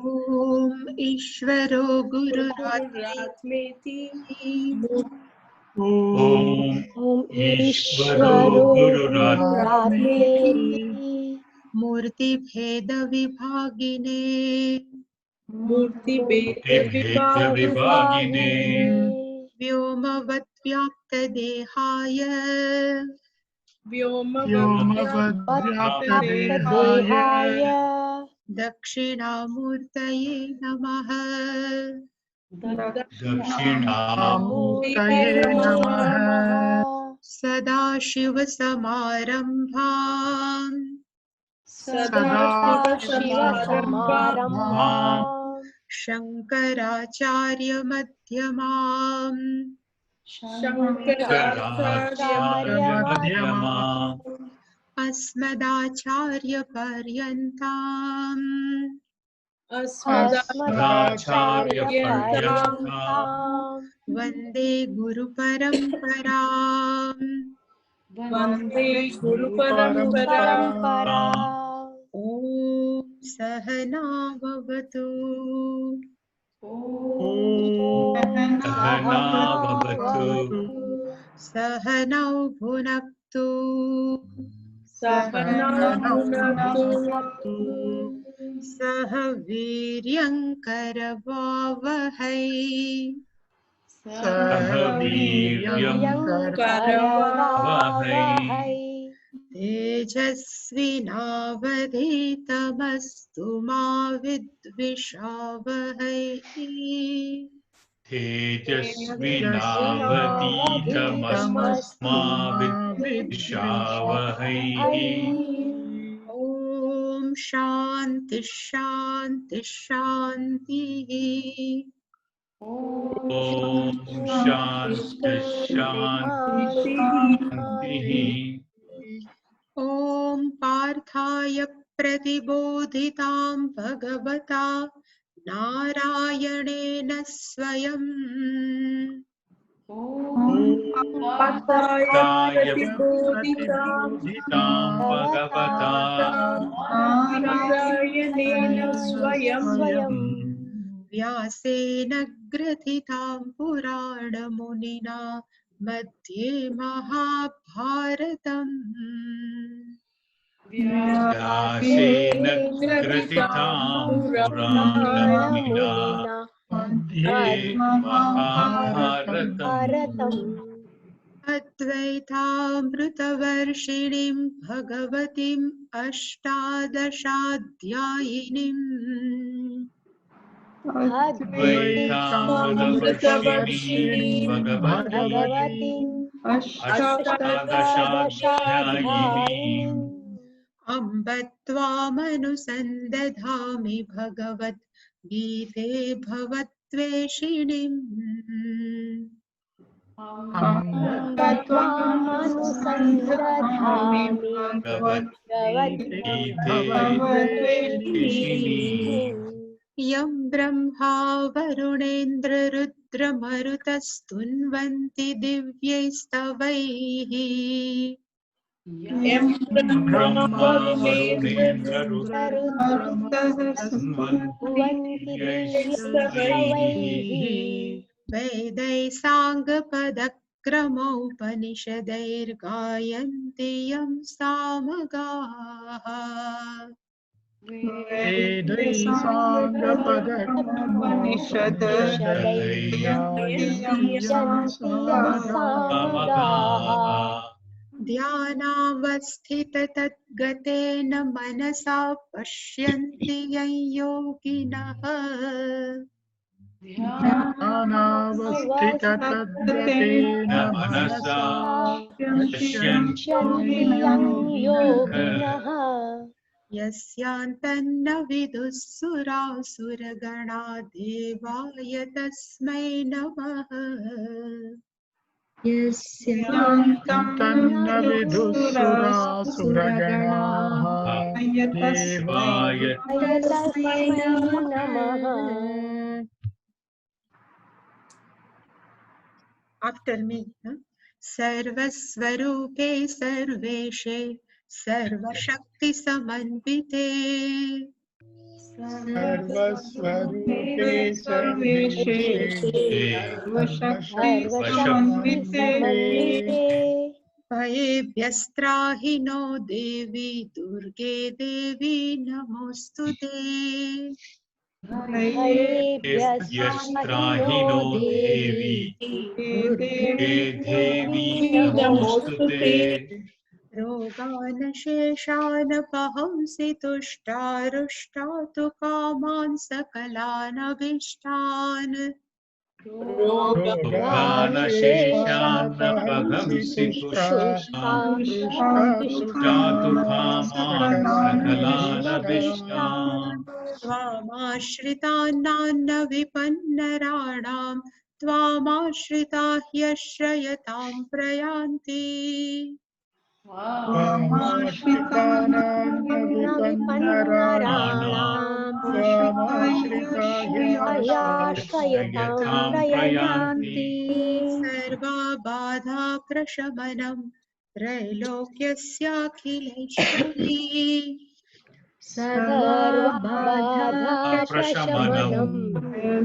ओम ईश्वरो गुरुरात्मेति ओम ईश्वरो गुरुरात्मेति मूर्तिभेद विभागिने मूर्तिभेदविभागिने व्योमवद्व्याप्तदेहाय व्योमवद्व्याप्तदेहाय दक्षिणामूर्तये नमः। दक्षिणामूर्तये नमः। सदाशिवसमारम्भाम् सदाशिवसमारम्भाम् शङ्कराचार्यमध्यमाम् शङ्कराचार्यमध्यमाम् अस्मदाचार्यपर्यन्ताम् अस्मदाचार्यपर्यन्ताम् वन्दे गुरुपरम्पराम्। वन्दे गुरुपरम्पराम्। ॐ सहना भवतु। सहनौ भुनक्तु सह वीर्यङ्करवावहै तेजस्विनावधीतमस्तु मा विद्विषावहै। तेजस्विनावधीतमस्तु मा विद्विषावहै। ॐ शान्ति शान्ति शान्तिः। ॐ शान्ति शान्ति शान्तिः। ॐ पार्थाय प्रतिबोधितां भगवता नारायणेन स्वयं पार्थाय प्रतिबोधितां भगवता नारायणेन स्वयं व्यासेन ग्रथितां पुराणमुनिना मध्ये महाभारतम्। व्यासेन ग्रथितां पुराणमुनिना मध्ये महाभारतम्। अद्वैतामृतवर्षिणीं भगवतीम् अष्टादशाध्यायिनीम् अद्वैतामृतवर्षिणीं भगवतीम् अष्टादशाध्यायिनीम् अम्ब त्वामनुसन्दधामि भगवद्गीते भवद्वेषिणीम्। त्वामनुसन्दधामि भगवद्गीते भवद्वेषिणीम्। यं ब्रह्मा वरुणेन्द्ररुद्रमरुतस्तुन्वन्ति दिव्यैस्तवैः यं ब्रह्मा वरुणेन्द्ररुद्रमरुतस्तुन्वन्ति दिव्यैस्तवैः। वेदैः साङ्गपदक्रमोपनिषदैर्गायन्ति यं सामगाः। वेदैः साङ्गपदक्रमोपनिषदैर्गायन्ति यं सामगाः। ध्यानावस्थिततद्गतेन मनसा पश्यन्ति यं योगिनः। ध्यानावस्थिततद्गतेन मनसा पश्यन्ति यं योगिनः। यस्यान्तन्न विदुः सुरासुरगणा देवाय तस्मै नमः। यस्यान्तन्न विदुः सुरासुरगणाः देवाय तस्मै नमः। After me, सर्वस्वरूपे सर्वेशे सर्वशक्तिसमन्विते सर्वस्वरूपे सर्वेशे सर्वेशे सर्वशक्ति सर्वशक्ति समन्विते समन्विते भयेभ्यस्त्राहि नो देवी दुर्गे देवी नमोऽस्तुते भयेभ्यस्त्राहिनो देवी दुर्गे देवी देवी नमोऽस्तुते रोगानशेषानपहंसि तुष्टारुष्टातु कामान् सकलानभीष्टान् रोगानशेषानपहंसि तुष्टातु कामान् सकलानभीष्टान् त्वामाश्रितान्नान्न विपन्नराणां त्वामाश्रिता ह्यश्रयतां प्रयान्ति त्वामाश्रितानां विपन्नराणां त्वामाश्रितायाश्रयतां प्रयान्ति सर्वा बाधा प्रशमनं त्रैलोक्यस्याखिलेश्वरी सर्वबाधाप्रशमनं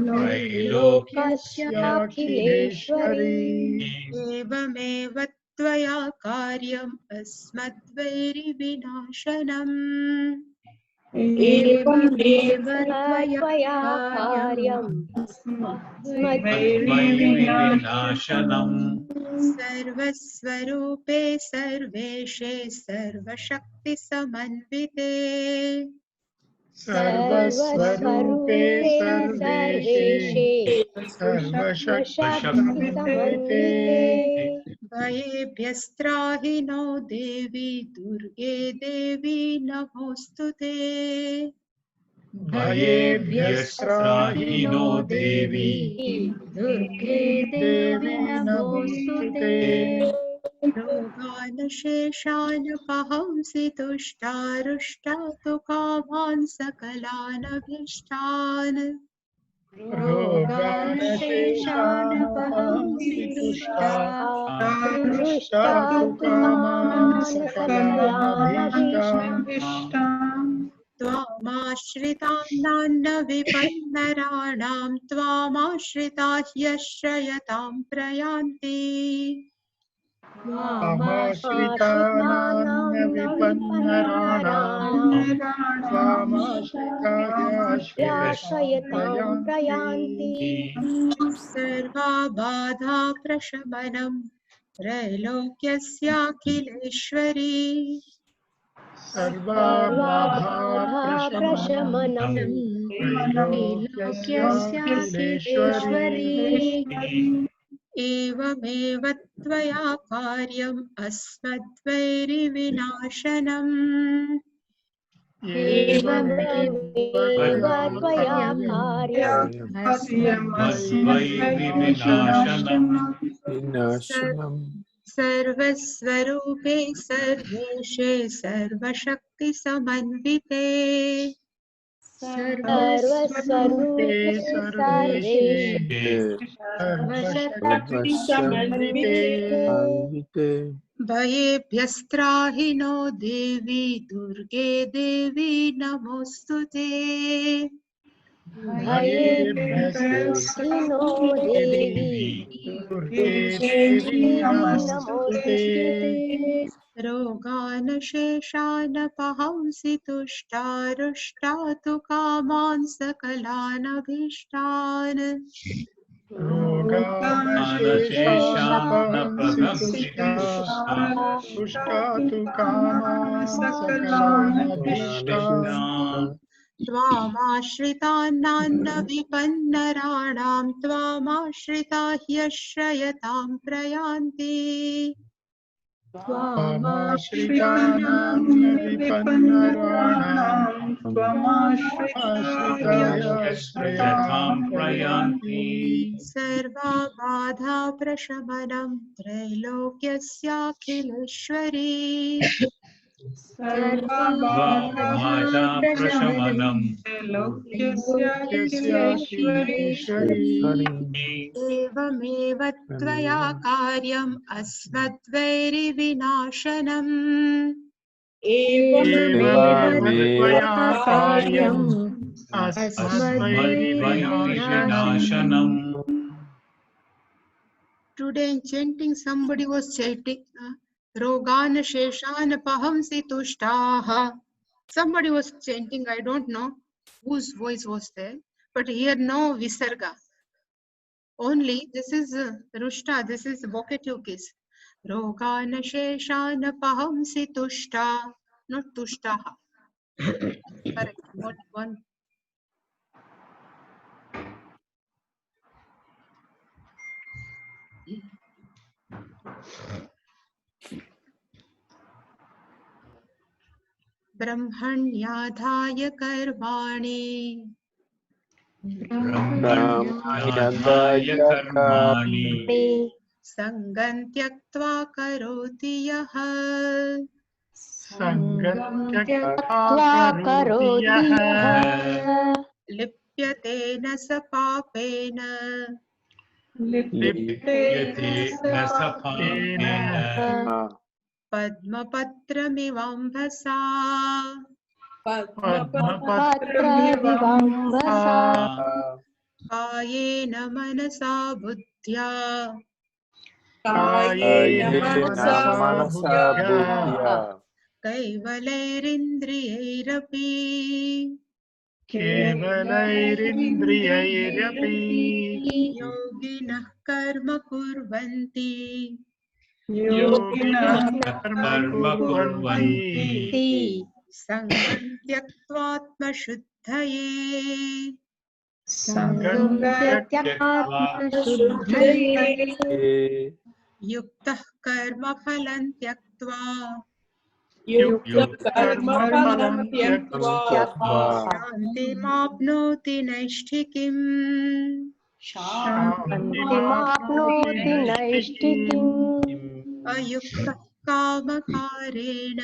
त्रैलोक्यस्याखिलेश्वरी एवमेव त्वया कार्यम् अस्मद्वैरिविनाशनम् एवमेव त्वया कार्यम् अस्मद्वैरिविनाशनम् सर्वस्वरूपे सर्वेशे सर्वशक्तिसमन्विते सर्वस्वरूपे सर्वेशे सर्वशक्तिसमन्विते भयेभ्यस्त्राहि नो देवी दुर्गे देवी नमोऽस्तुते भयेभ्यस्त्राहि नो देवी दुर्गे देवी नमोऽस्तुते रोगानशेषानपहंसि तुष्टारुष्टातु कामान् सकलानभीष्टान् रोगानशेषानपहंसि तुष्टातु कामान् सकलानभीष्टान् त्वामाश्रितान्नान्न विपन्नराणां त्वामाश्रिता ह्यश्रयतां प्रयान्ति त्वामाश्रितानां विपन्नराणां त्वामाश्रितायाश्रयतां प्रयान्ति सर्वा बाधा प्रशमनं त्रैलोक्यस्याखिलेश्वरी सर्वबाधाप्रशमनं त्रैलोक्यस्याखिलेश्वरी एवमेव त्वया कार्यम् अस्मद्वैरिविनाशनम् एवमेव त्वया कार्यम् विनाशनम् सर्वस्वरूपे सर्वेशे सर्वशक्तिसमन्विते सर्वस्वरूपे सर्वेशे सर्वशक्तिसमन्विते भयेभ्यस्त्राहि नो देवी दुर्गे देवी नमोऽस्तुते भयेभ्यस्त्राहि नो देवी दुर्गे देवी नमोऽस्तुते रोगानशेषानपहंसि तुष्टारुष्टातु कामान् सकलानभीष्टान् रोगानशेषानपहंसि तुष्टातु कामान् सकलानभीष्टान् त्वामाश्रितान्नान्न विपन्नराणां त्वामाश्रिता ह्यश्रयतां प्रयान्ति त्वामाश्रितानां विपन्नराणां त्वामाश्रितायाश्रयतां प्रयान्ति सर्वा बाधा प्रशमनं त्रैलोक्यस्याखिलेश्वरी सर्वबाधाप्रशमनं त्रैलोक्यस्याखिलेश्वरी एवमेव त्वया कार्यम् अस्मद्वैरिविनाशनम् एवमेव त्वया कार्यम् अस्मद्वैरिनाशनम्. Today in chanting, somebody was chanting, Rogan Sheshan Pahamsi Tushtaha. Somebody was chanting, I don't know whose voice was there, but here no Visarga. Only this is Rushta, this is vocative case. Rogan Sheshan Pahamsi Tushta, not Tushtaha. Correct, not one. ब्रह्मण्याधाय कर्माणि ब्रह्मण्याधाय कर्माणि सङ्गं त्यक्त्वा करोति यः सङ्गं त्यक्त्वा करोति यः लिप्यते न स पापेन लिप्यते न स पापेन पद्मपत्रमिवाम्भसा पद्मपत्रमिवाम्भसा कायेन मनसा बुद्ध्या कैवलैरिन्द्रियैरपि योगिनः कर्म कुर्वन्ति सङ्गं त्यक्त्वात्मशुद्धये युक्तः कर्मफलं त्यक्त्वा शान्तिमाप्नोति नैष्ठिकीम् अयुक्तः कामकारेण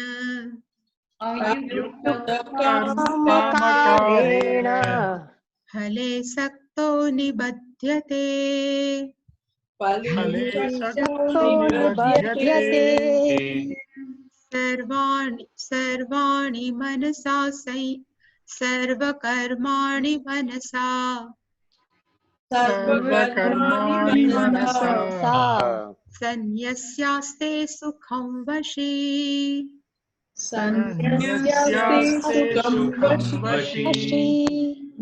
फले सक्तो निबध्यते सर्वाणि मनसा सर्वकर्माणि मनसा सन्न्यस्यास्ते सुखं वशी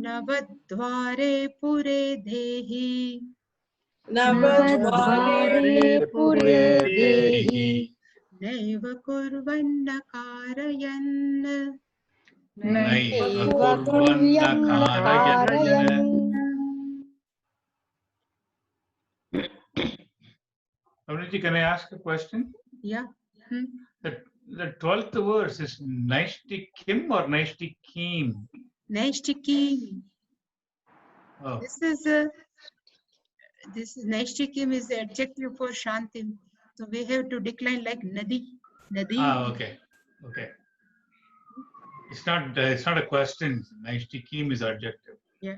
नवद्वारे पुरे देहि नैव कुर्वन्न कारयन् Avniti, can I ask a question? Yeah. The 12th verse is Naishtikim or Naishtikim? Naishtikim. Oh. This is Naishtikim is the adjective for Shantim. So we have to decline like Nadi. Okay. It's not a question. Naishtikim is adjective. Yeah.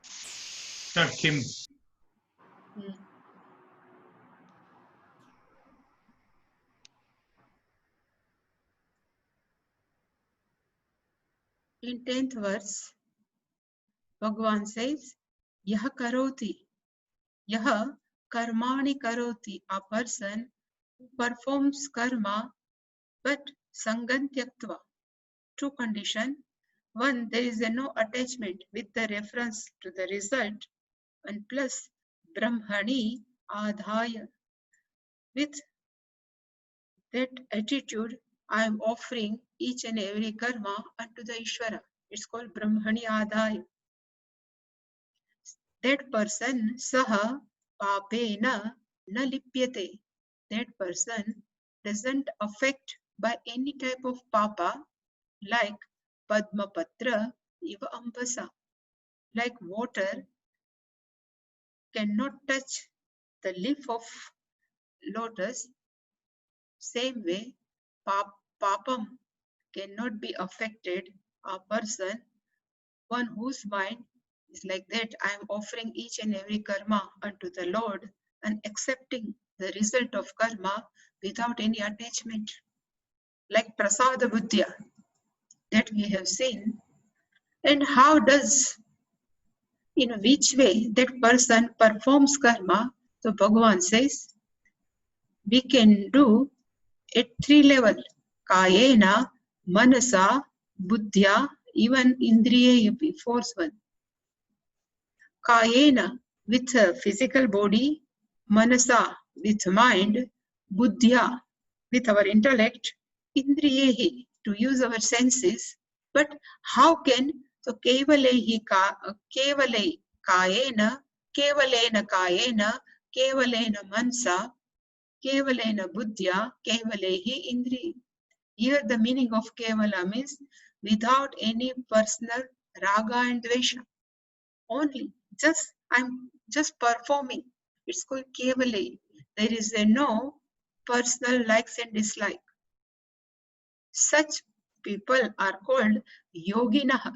It's not Kim. In 10th verse, Bhagavan says, Yaha karoti. Yaha karmani karoti. A person who performs karma, but sangan tyaktva. Two condition. One, there is no attachment with the reference to the result, and plus brahmani adhaya. With that attitude, I am offering each and every karma unto the Ishvara. It's called brahmani adhaya. That person, saha papena na lipyate. That person doesn't affect by any type of papa, like Padmapatra iva ambasa. Like water cannot touch the leaf of lotus, same way papam cannot be affected a person, one whose mind is like that. I am offering each and every karma unto the Lord and accepting the result of karma without any attachment. like prasada buddhya that we have seen. And how does, in which way that person performs karma? So Bhagavan says, we can do at 3 levels. Kayena, manasa, buddhya, even indriya, fourth one. Kayena, with a physical body, manasa, with mind, buddhya, with our intellect, indriyehi, to use our senses. But how can, so kevalehi kevale kayena, kevalena mansa, kevalena buddhya, kevalehi indri. Here the meaning of kevala means without any personal raga and dvesha. Only, I'm just performing. It's called kevale. There is no personal likes and dislike. Such people are called yoginaha.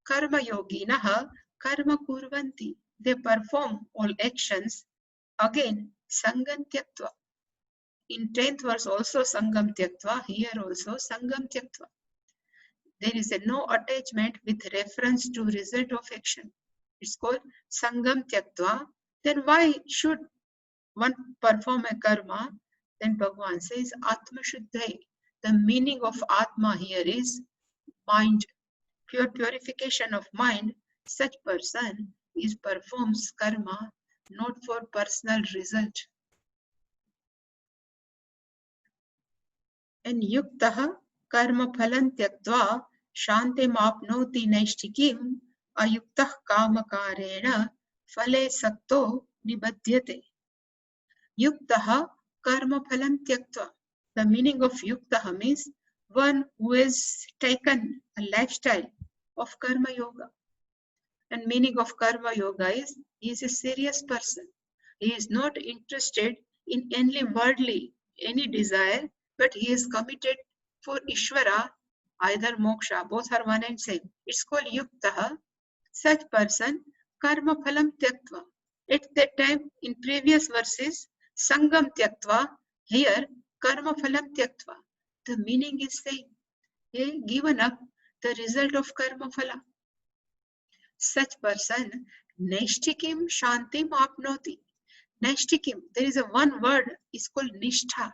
Karma yoginaha, karma kurvanti. They perform all actions. Again, sangam tyaktva. In 10th verse also sangam tyaktva. Here also sangam tyaktva. There is no attachment with reference to result of action. It's called sangam tyaktva. Then why should one perform a karma? Then Bhagavan says atma shuddhai. The meaning of atma here is mind, purification of mind. Such person performs karma not for personal result. And yuktaha karma phalam tyaktva shantim apnoti naishtikim ayuktah kamakarena phale sakto nibadhyate. Yuktaha karma phalam tyaktva. The meaning of yuktaha means one who has taken a lifestyle of karma yoga. And meaning of karma yoga is he is a serious person. He is not interested in any worldly, any desire, but he is committed for Ishvara, either moksha, both are one and same. It's called yuktaha. Such person, karma phalam tyaktva. At that time, in previous verses, sangam tyaktva, here, karma phalam tyaktva. The meaning is same. He given up the result of karma phala. Such person, naishtikim shantim apnoti. Naishtikim, there is a one word, is called nishtha.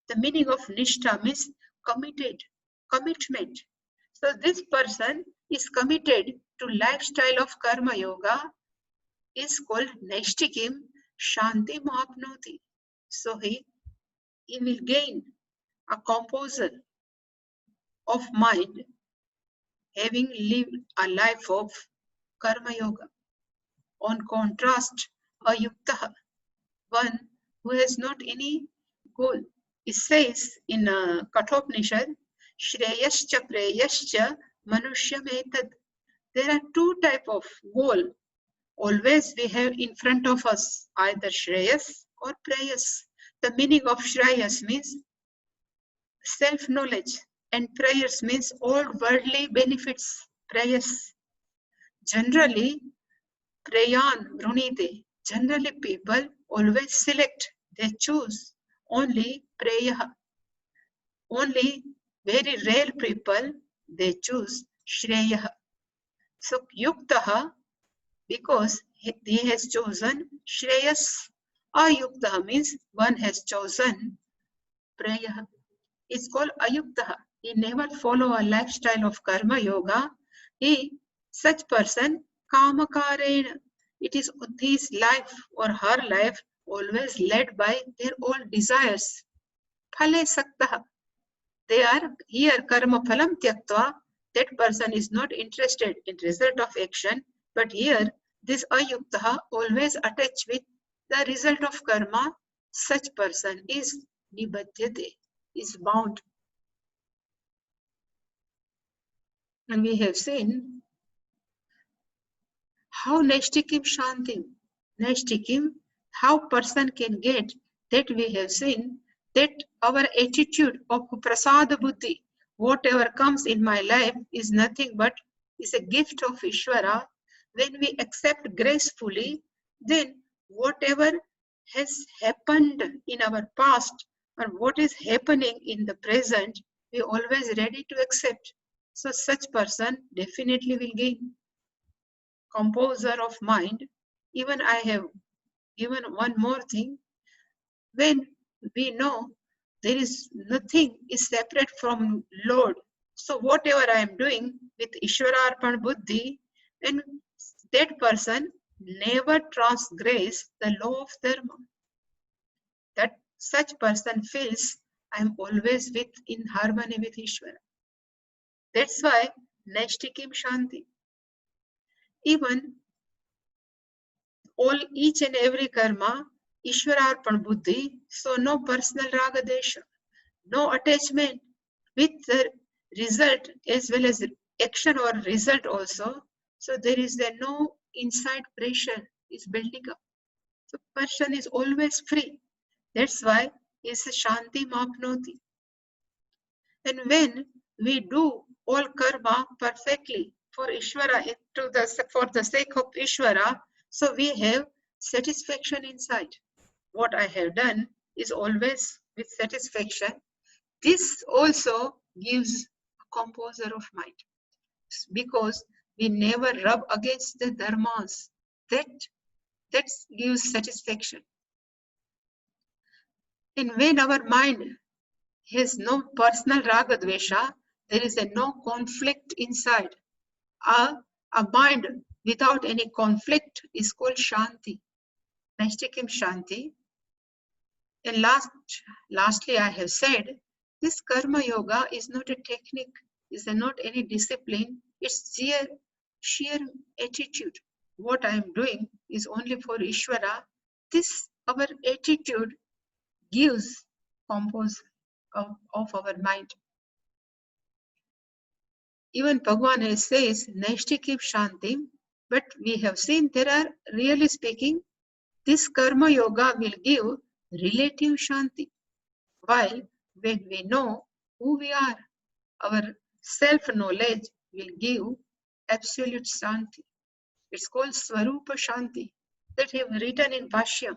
The meaning of nishtha means committed, commitment. So this person is committed to lifestyle of karma yoga, is called naishtikim shantim apnoti. So he will gain a composure of mind having lived a life of karma yoga. On contrast, ayuktaha, one who has not any goal. It says in Kathopanishad, Shreyascha Preyascha Manushya Metad. There are two types of goal. Always we have in front of us either Shreyas or Preyas. The meaning of Shreyas means self-knowledge and Preyas means all worldly benefits. Preyas. Generally, Preyan Brunite. Generally people always select, they choose only Preya. Only very rare people, they choose Shreya. So Yuktaha, because he has chosen Shreyas. Ayuktaha means one has chosen Preya. It's called Ayuktaha. He never follow a lifestyle of karma yoga. Such person, Kamakarena. It is his life or her life always led by their own desires. Phale saktaha. They are here karma phalam tyaktva. That person is not interested in result of action, but here this ayuktaha always attached with the result of karma. Such person is nibadhyate, is bound. And we have seen how naishtikim shantim. Naishtikim, how person can get, that we have seen, that our attitude of prasada buddhi, whatever comes in my life is nothing but is a gift of Ishvara. When we accept gracefully, then whatever has happened in our past and what is happening in the present, we always ready to accept. So such person definitely will gain. Composer of mind. Even I have given one more thing. When we know there is nothing is separate from Lord, so whatever I am doing with Ishwararpan Buddhi, then that person never transgress the law of dharma. That such person feels I am always in harmony with Ishvara. That's why Naishtikim Shanti. Even each and every karma, Ishwararpan Buddhi, so no personal raga desha, no attachment with the result as well as action or result also. So there is no inside pressure is building up. So person is always free. That's why it's Shanti Mapnoti. And when we do all karma perfectly for Ishvara, for the sake of Ishvara, so we have satisfaction inside. What I have done is always with satisfaction. This also gives a composer of mind because we never rub against the dharmas. That gives satisfaction. And when our mind has no personal raga dvesha, there is no conflict inside. A mind without any conflict is called Shanti. Naishtikim Shanti. And lastly, I have said, this karma yoga is not a technique, is not any discipline, it's sheer attitude. What I am doing is only for Ishvara. This, our attitude, gives compose of our mind. Even Bhagavan says, Naishtikim Shanti, but we have seen there are, really speaking, this karma yoga will give relative Shanti. While when we know who we are, our self-knowledge will give absolute Shanti. It's called Swarupa Shanti that we have written in Bhashyam.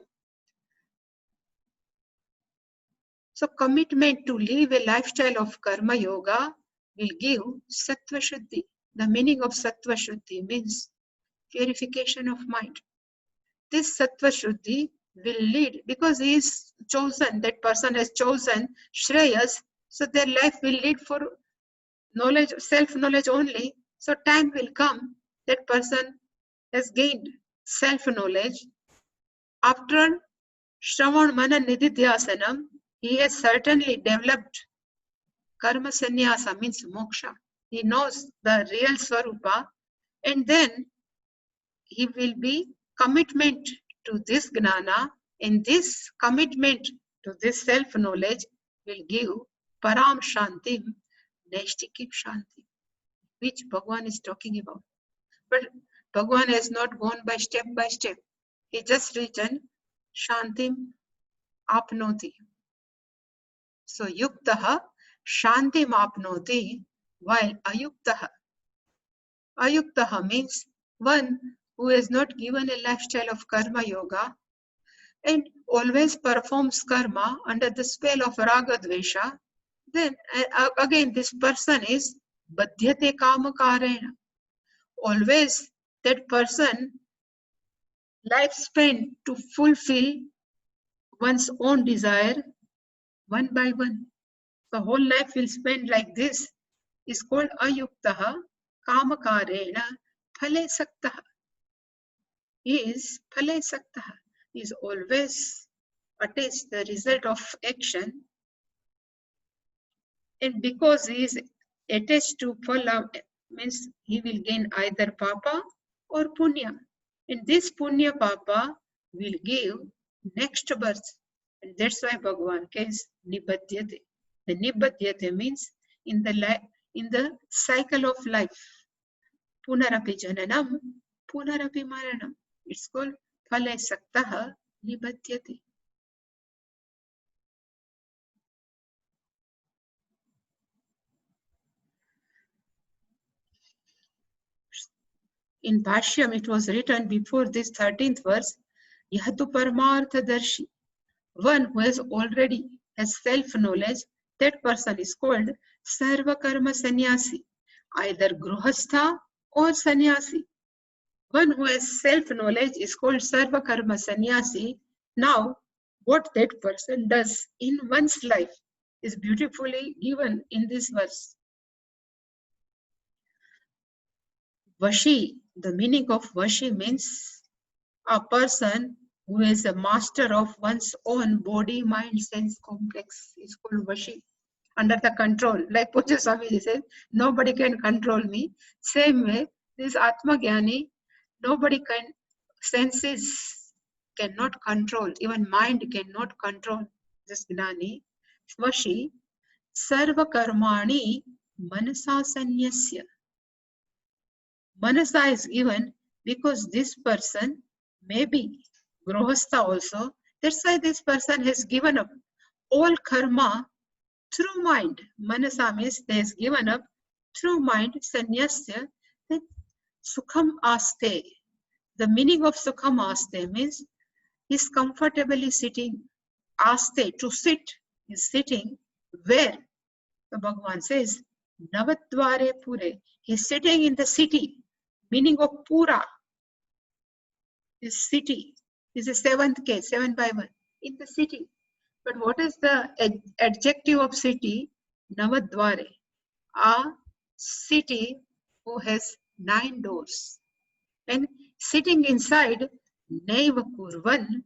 So commitment to live a lifestyle of karma yoga will give Sattva Shuddhi. The meaning of Sattva Shuddhi means purification of mind. This Sattva Shuddhi will lead, because he is chosen, that person has chosen Shreyas, so their life will lead for knowledge, self-knowledge only. So time will come, that person has gained self-knowledge. After Shravan Manan Nididhyasanam, he has certainly developed karma sannyasa, means moksha. He knows the real Swarupa, and then he will be commitment to this gnana, and this commitment to this self-knowledge will give Param Shantim, Naishtikim Shanti, which Bhagavan is talking about. But Bhagavan has not gone by step. He just written Shantim Apnoti. So Yuktaha Shantim Apnoti, while Ayuktaha means one who has not given a lifestyle of karma yoga and always performs karma under the spell of raga dvesha, then again this person is badhyate kamakarena. Always that person life spent to fulfill one's own desire one by one. The whole life will spend like this is called ayuktaha kamakarena phale saktaha. He is phale saktaha. He is always attached the result of action, and because he is attached to phala, means he will gain either papa or punya, and this punya papa will give next birth, and that's why Bhagavan says nibadyate. The nibadyate means in the cycle of life, punarapi jananam, punarapi maranam. It's called phale saktaha nibadyate. In Bhashyam, it was written before this 13th verse, Yahatu Paramartha Darshi, one who has already has self-knowledge, that person is called Sarva Karma Sannyasi, either Gruhastha or Sannyasi. One who has self-knowledge is called Sarva Karma Sannyasi. Now, what that person does in one's life is beautifully given in this verse. Vashi, the meaning of Vashi means a person who is a master of one's own body, mind, sense complex is called Vashi. Under the control, like Pujya Swamiji says, nobody can control me. Same way, this Atma Jnani, nobody can, senses cannot control, even mind cannot control this Jnani. Vashi, Sarva Karmani Manasa Sanyasya. Manasa is given because this person may be Grihastha also. That's why this person has given up all karma through mind. Manasa means they has given up through mind. Sanyasya, then Sukham Aste. The meaning of Sukham Aste means is comfortably sitting. Aste, to sit, is sitting where? The Bhagavan says, Navadvare Pure. He is sitting in the city. Meaning of Pura is city. Is a seventh case, 7 by 1. In the city. But what is the adjective of city? Navadvare. A city who has 9 doors. And sitting inside, Naiva Kurvan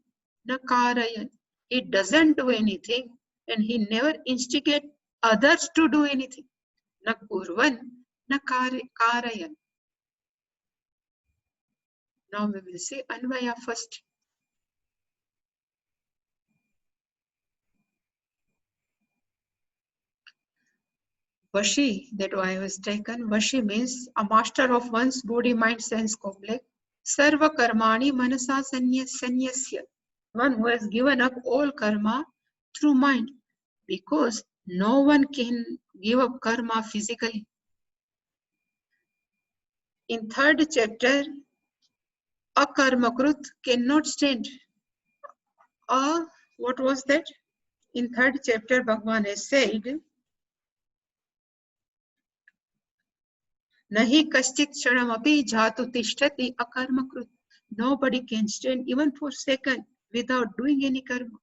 Nakarayan. He doesn't do anything and he never instigates others to do anything. Nakurvan Nakarayan. Now we will see Anvaya first. Vashi, that I was taken. Vashi means a master of one's body, mind, sense complex. Sarva Karmani Manasa Sanyasya. One who has given up all karma through mind. Because no one can give up karma physically. In 3rd chapter, Akarmakrut cannot stand. What was that? In 3rd chapter, Bhagavan has said, Nahi kaschit kshanamapi jhatu tishtati akarmakrut. Nobody can stand even for a second without doing any karma.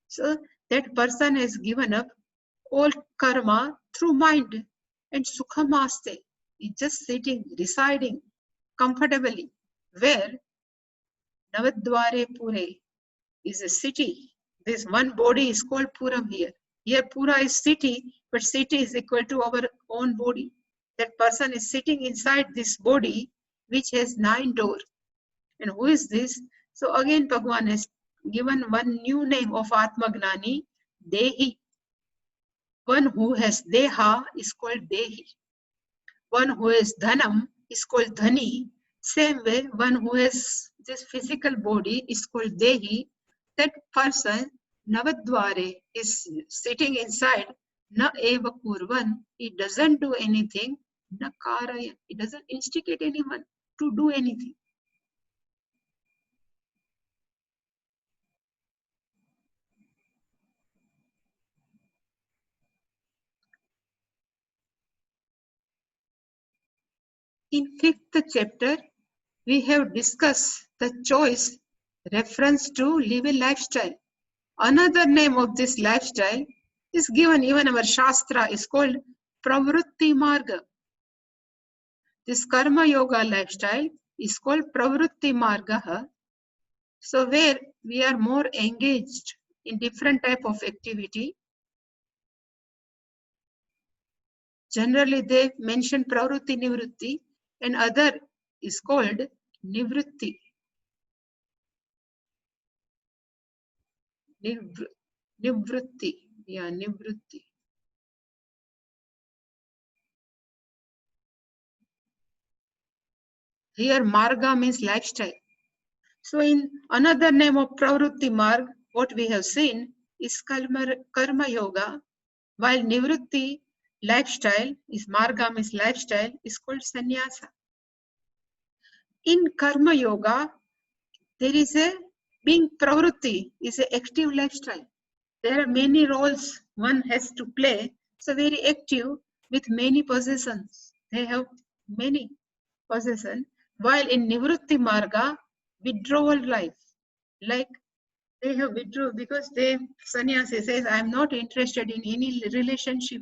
So that person has given up all karma through mind and sukhamaste. He's just sitting, residing comfortably. Where? Navadvare Pure is a city. This one body is called Puram here. Here Pura is city, but city is equal to our own body. That person is sitting inside this body which has 9 doors. And who is this? So again Bhagavan has given one new name of Atma Gnani, Dehi. One who has Deha is called Dehi. One who has Dhanam is called Dhani. Same way, one who has this physical body is called Dehi. That person, Navadvare, is sitting inside, Na eva kurvan. He doesn't do anything, Na karaya. He doesn't instigate anyone to do anything. In 5th chapter, we have discussed the choice reference to live a lifestyle. Another name of this lifestyle is given, even our Shastra is called Pravrutti Marga. This Karma Yoga lifestyle is called Pravrutti Marga. So where we are more engaged in different type of activity. Generally they mention Pravrutti Nivrutti and other is called Nivrutti. Nivrutti. Yeah, Nivrutti. Here Marga means lifestyle. So in another name of Pravrutti Marg, what we have seen is Karma Yoga, while Nivrutti lifestyle is Marga means lifestyle is called Sannyasa. In Karma Yoga, there is a being Pravrutti is an active lifestyle. There are many roles one has to play. So very active with many possessions. They have many possessions. While in Nivrutti Marga, withdrawal life. Like they have withdrawn because they, sannyasi says, I am not interested in any relationship.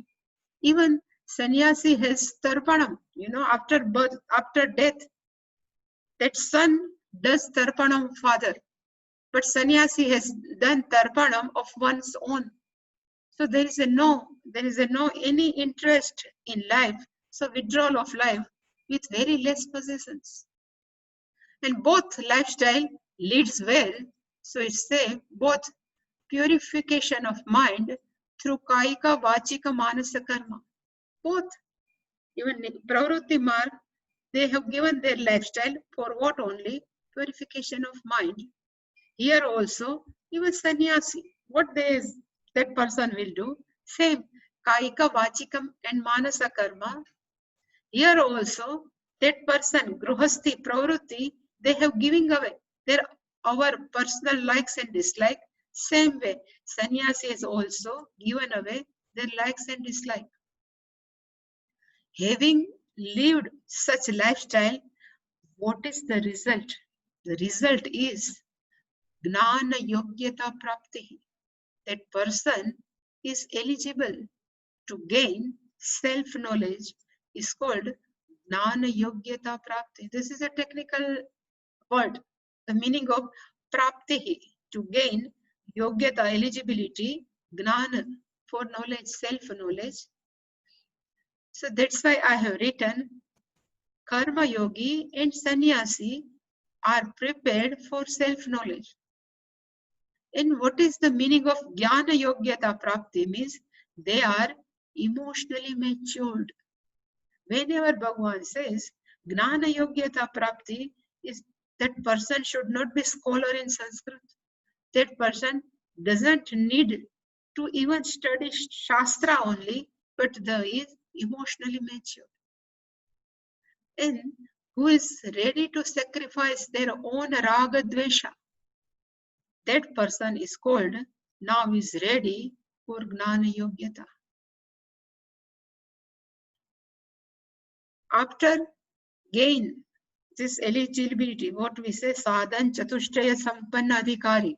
Even sannyasi has tarpanam, after birth, after death, that son does tarpanam of father. But sannyasi has done tarpanam of one's own. So there is no any interest in life. So withdrawal of life with very less possessions. And both lifestyle leads well. So it's say both purification of mind through kaika, vachika, manasa karma. Both, even pravrutti marg, they have given their lifestyle for what only? Purification of mind. Here also, even sannyasi, what that person will do, same, kaika, vachikam and manasa karma. Here also, that person, gruhasti, pravrutti, they have giving away our personal likes and dislikes. Same way, sannyasi has also given away their likes and dislikes. Having lived such lifestyle, what is the result? The result is Gnana Yogyata Prapti. That person is eligible to gain self-knowledge is called Gnana Yogyata Prapti. This is a technical word. The meaning of Prapti, to gain Yogyata, eligibility, Gnana, for knowledge, self-knowledge. So that's why I have written Karma Yogi and Sannyasi are prepared for self-knowledge. And what is the meaning of Jnana Yogyata Prapti? Means they are emotionally matured. Whenever Bhagavan says Jnana Yogyata Prapti, is that person should not be scholar in Sanskrit. That person doesn't need to even study Shastra only, but is emotionally mature. And who is ready to sacrifice their own raga dvesha. That person is called, now is ready for Gnana Yogyata. After gain this eligibility, what we say, sadhan chatushtaya sampanna adhikari,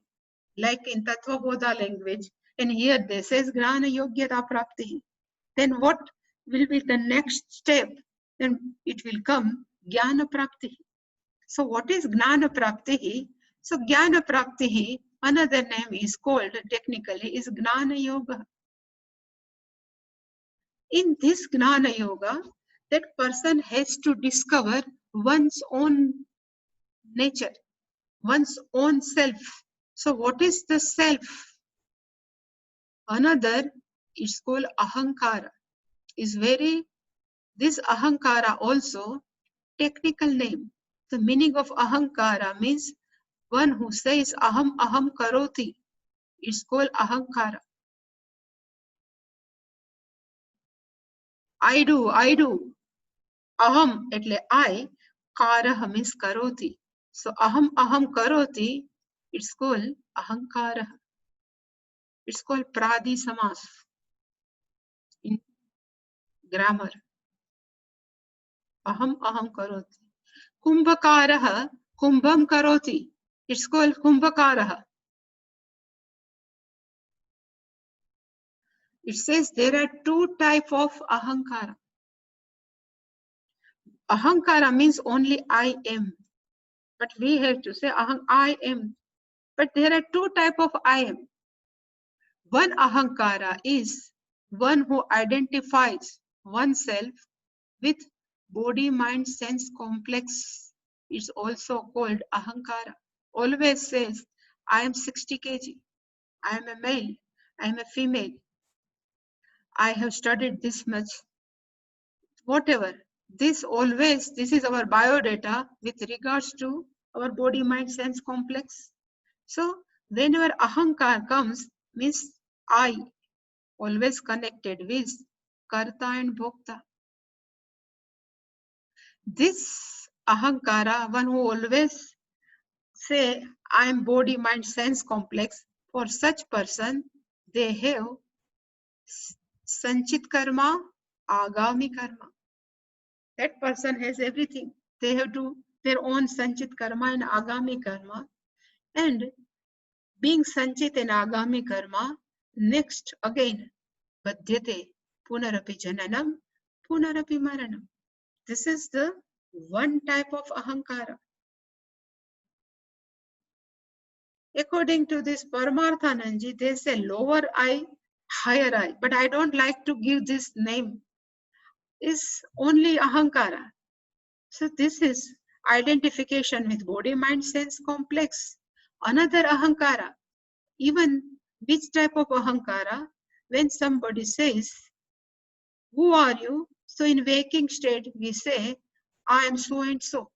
like in Tattva Bodha language, and here they says Gnana Yogyata Prapti. Then what will be the next step? Then it will come Jnana Prapti. So what is Gnana Prapti? So Jnana Prapti, another name is called technically is Gnana Yoga. In this Gnana Yoga, that person has to discover one's own nature, one's own self. So what is the self? Another is called Ahankara. This Ahankara also technical name. The meaning of Ahankara means one who says Aham Aham Karoti. It's called Ahankara. I do. Aham, એટલે I, Karah means Karoti. So Aham Aham Karoti, it's called Ahankara. It's called Pradi Samas in grammar. Aham Aham Karoti. Kumbhakarah, Kumbham Karoti. It's called Kumbhakarah. It says there are two types of Ahankara. Ahankara means only I am. But we have to say I am. But there are two types of I am. One Ahankara is one who identifies oneself with body, mind, sense complex. It's also called Ahankara. Always says, I am 60 kg. I am a male. I am a female. I have studied this much. Whatever. This is our biodata with regards to our body, mind, sense complex. So whenever Ahankar comes, means I, always connected with Karta and Bhokta. This Ahankara, one who always say I am body, mind, sense complex, for such person, they have sanchit karma, agami karma. That person has everything. They have to their own sanchit karma and agami karma. And being sanchit and agami karma, next again, badhyate punarapi jananam, punarapi maranam. This is the one type of ahankara. According to this Paramarthananji, they say lower I, higher I. But I don't like to give this name. It's only ahankara. So this is identification with body, mind, sense complex. Another ahankara. Even which type of ahankara? When somebody says, who are you? So in waking state, we say, I am so and so.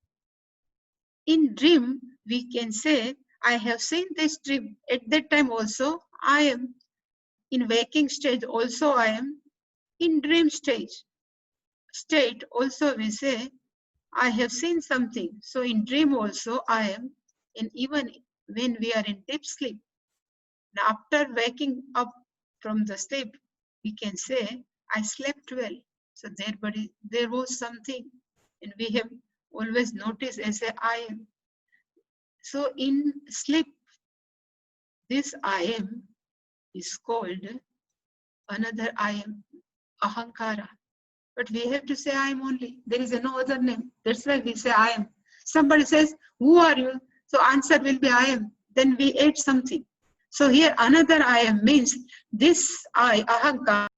In dream, we can say, I have seen this dream. At that time also, I am. In waking stage also I am. In dream state also we say, I have seen something. So in dream also I am. And even when we are in deep sleep, now after waking up from the sleep, we can say, I slept well. So there was something. And we have always noticed as a I am. So in sleep, this I am is called another I am, ahankara. But we have to say I am only. There is no other name. That's why we say I am. Somebody says, who are you? So answer will be I am. Then we add something. So here another I am means this I, ahankara,